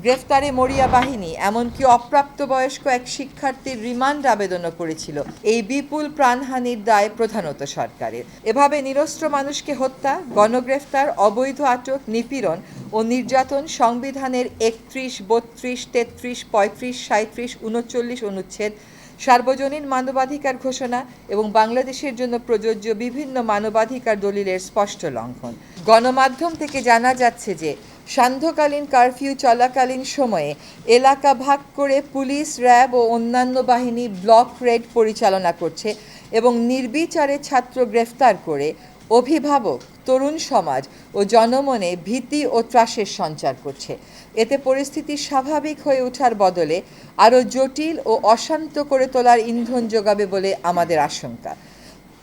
গ্রেফতারে মরিয়া বাহিনী এমনকি অপ্রাপ্তবয়স্ক এক শিক্ষার্থীর রিমান্ড আবেদনও করেছিল। এই বিপুল প্রাণহানির দায় প্রধানত সরকারের। এভাবে নিরস্ত্র মানুষকে হত্যা, গণগ্রেফতার, অবৈধ আটক, নিপীড়ন ও নির্যাতন সংবিধানের ৩১, ৩২, ৩৩, ৩৫, ৩৭, ৩৯ অনুচ্ছেদ, সার্বজনীন মানবাধিকার ঘোষণা এবং বাংলাদেশের জন্য প্রযোজ্য বিভিন্ন মানবাধিকার দলিলের স্পষ্ট লঙ্ঘন। গণমাধ্যম থেকে জানা যাচ্ছে যে সান্ধ্যকালীন কারফিউ চলাকালীন সময়ে এলাকা ভাগ করে পুলিশ, র্যাব ও অন্যান্য বাহিনী ব্লক রেড পরিচালনা করছে এবং নির্বিচারে ছাত্র গ্রেফতার করে অভিভাবক, তরুণ সমাজ ও জনমনে ভীতি ও ত্রাসের সঞ্চার করছে। এতে পরিস্থিতি স্বাভাবিক হয়ে ওঠার বদলে আরও জটিল ও অশান্ত করে তোলার ইন্ধন যোগাবে বলে আমাদের আশঙ্কা।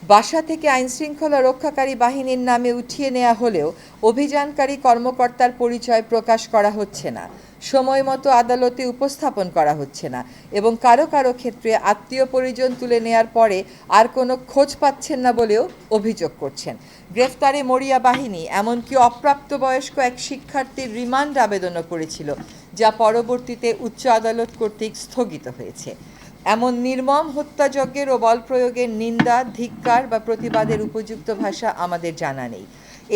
বাসা থেকে আইনশৃঙ্খলা রক্ষাকারী বাহিনীর নামে উঠিয়ে নেওয়া হলেও অভিযানকারী কর্মকর্তার পরিচয় প্রকাশ করা হচ্ছে না, সময় মতো আদালতে উপস্থাপন করা হচ্ছে না এবং কারো কারো ক্ষেত্রে আত্মীয় পরিজন তুলে নেয়ার পরে আর কোনো খোঁজ পাচ্ছেন না বলেও অভিযোগ করছেন। গ্রেফতারে মরিয়া বাহিনী এমনকি অপ্রাপ্তবয়স্ক এক শিক্ষার্থীর রিমান্ড আবেদনও করেছিল, যা পরবর্তীতে উচ্চ আদালত কর্তৃক স্থগিত হয়েছে। এমন নির্মম হত্যাযজ্ঞের ও বল প্রয়োগের নিন্দা, ধিক্কার বা প্রতিবাদের উপযুক্ত ভাষা আমাদের জানা নেই।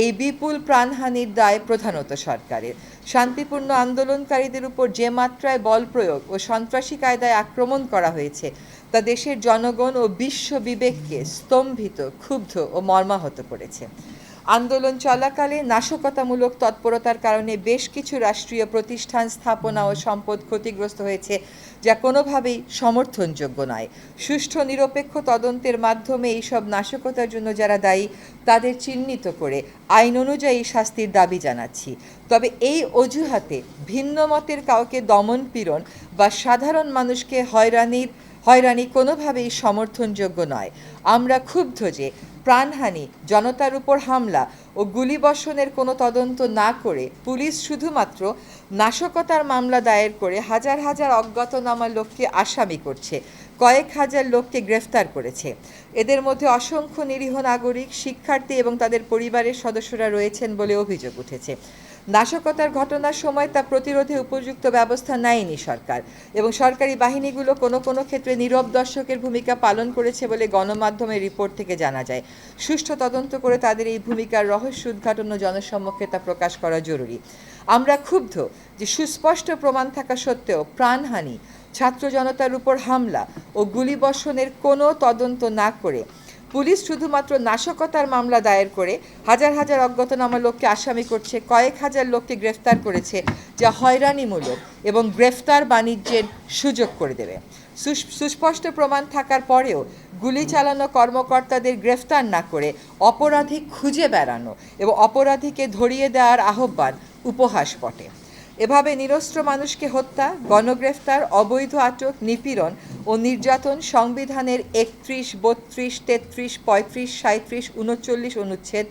এই বিপুল প্রাণহানির দায় প্রধানত সরকারের। শান্তিপূর্ণ আন্দোলনকারীদের উপর যে মাত্রায় বল প্রয়োগ ও সন্ত্রাসী কায়দায় আক্রমণ করা হয়েছে তা দেশের জনগণ ও বিশ্ব বিবেককে স্তম্ভিত, ক্ষুব্ধ ও মর্মাহত করেছে। আন্দোলন চলাকালে নাশকতামূলক তৎপরতার কারণে বেশ কিছু রাষ্ট্রীয় প্রতিষ্ঠান, স্থাপনা ও সম্পদ ক্ষতিগ্রস্ত হয়েছে, যা কোনোভাবেই সমর্থনযোগ্য নয়। সুষ্ঠু নিরপেক্ষ তদন্তের মাধ্যমে এইসব নাশকতার জন্য যারা দায়ী তাদের চিহ্নিত করে আইন অনুযায়ী শাস্তির দাবি জানাচ্ছি। তবে এই অজুহাতে ভিন্ন মতের কাউকে দমন পীড়ন বা সাধারণ মানুষকে হয়রানি কোনোভাবেই সমর্থনযোগ্য নয়। আমরা ক্ষুব্ধ যে প্রাণহানি, জনতার উপর হামলা ও গুলিবর্ষণের কোনো তদন্ত না করে পুলিশ শুধুমাত্র নাশকতার মামলা দায়ের করে হাজার হাজার অজ্ঞাতনামা লোককে আসামি করছে, কয়েক হাজার লোককে গ্রেফতার করেছে। এদের মধ্যে অসংখ্য নিরীহ নাগরিক, শিক্ষার্থী এবং তাদের পরিবারের সদস্যরা রয়েছেন বলে অভিযোগ উঠেছে। নাশকতার ঘটনার সময় তা প্রতিরোধে উপযুক্ত ব্যবস্থা নেয়নি সরকার এবং সরকারি বাহিনীগুলো কোনো কোনো ক্ষেত্রে নীরব দর্শকের ভূমিকা পালন করেছে বলে গণমাধ্যমের রিপোর্ট থেকে জানা যায়। সুষ্ঠু তদন্ত করে তাদের এই ভূমিকার রহস্য উদ্ঘাটন ও জনসম্মুখে তা প্রকাশ করা জরুরি। আমরা ক্ষুব্ধ যে সুস্পষ্ট প্রমাণ থাকা সত্ত্বেও প্রাণহানি, ছাত্র জনতার উপর হামলা ও গুলিবর্ষণের কোনো তদন্ত না করে পুলিশ শুধুমাত্র নাশকতার মামলা দায়ের করে হাজার হাজার অজ্ঞাতনামা লোককে আসামি করছে, কয়েক হাজার লোককে গ্রেফতার করেছে, যা হয়রানিমূলক এবং গ্রেফতার বাণিজ্যের সুযোগ করে দেবে। সুস্পষ্ট প্রমাণ থাকার পরেও গুলি চালানো কর্মকর্তাদের গ্রেফতার না করে অপরাধী খুঁজে বেড়ানো এবং অপরাধীকে ধরিয়ে দেওয়ার আহ্বান উপহাস বটে। এভাবে নিরস্ত্র মানুষকে হত্যা, গণগ্রেফতার, অবৈধ আটক, নিপীড়ন ও নির্যাতন সংবিধানের ৩১, ৩২, ৩৩, ৩৫, ৩৭, ৩৯ অনুচ্ছেদ,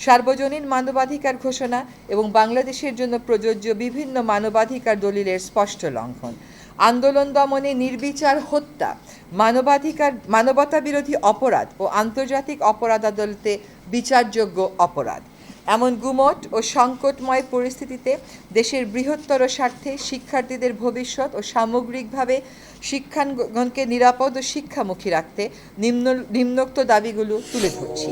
সার্বজনীন মানবাধিকার ঘোষণা এবং বাংলাদেশের জন্য প্রযোজ্য বিভিন্ন মানবাধিকার দলিলের স্পষ্ট লঙ্ঘন। আন্দোলন দমনে নির্বিচার হত্যা মানবতা বিরোধী অপরাধ ও আন্তর্জাতিক অপরাধ আদালতে বিচারযোগ্য অপরাধ। এমন গুমট ও সংকটময় পরিস্থিতিতে দেশের বৃহত্তর স্বার্থে শিক্ষার্থীদের ভবিষ্যৎ ও সামগ্রিকভাবে শিক্ষাঙ্গনকে নিরাপদ ও শিক্ষামুখী রাখতে নিম্নোক্ত দাবিগুলো তুলে ধরছি।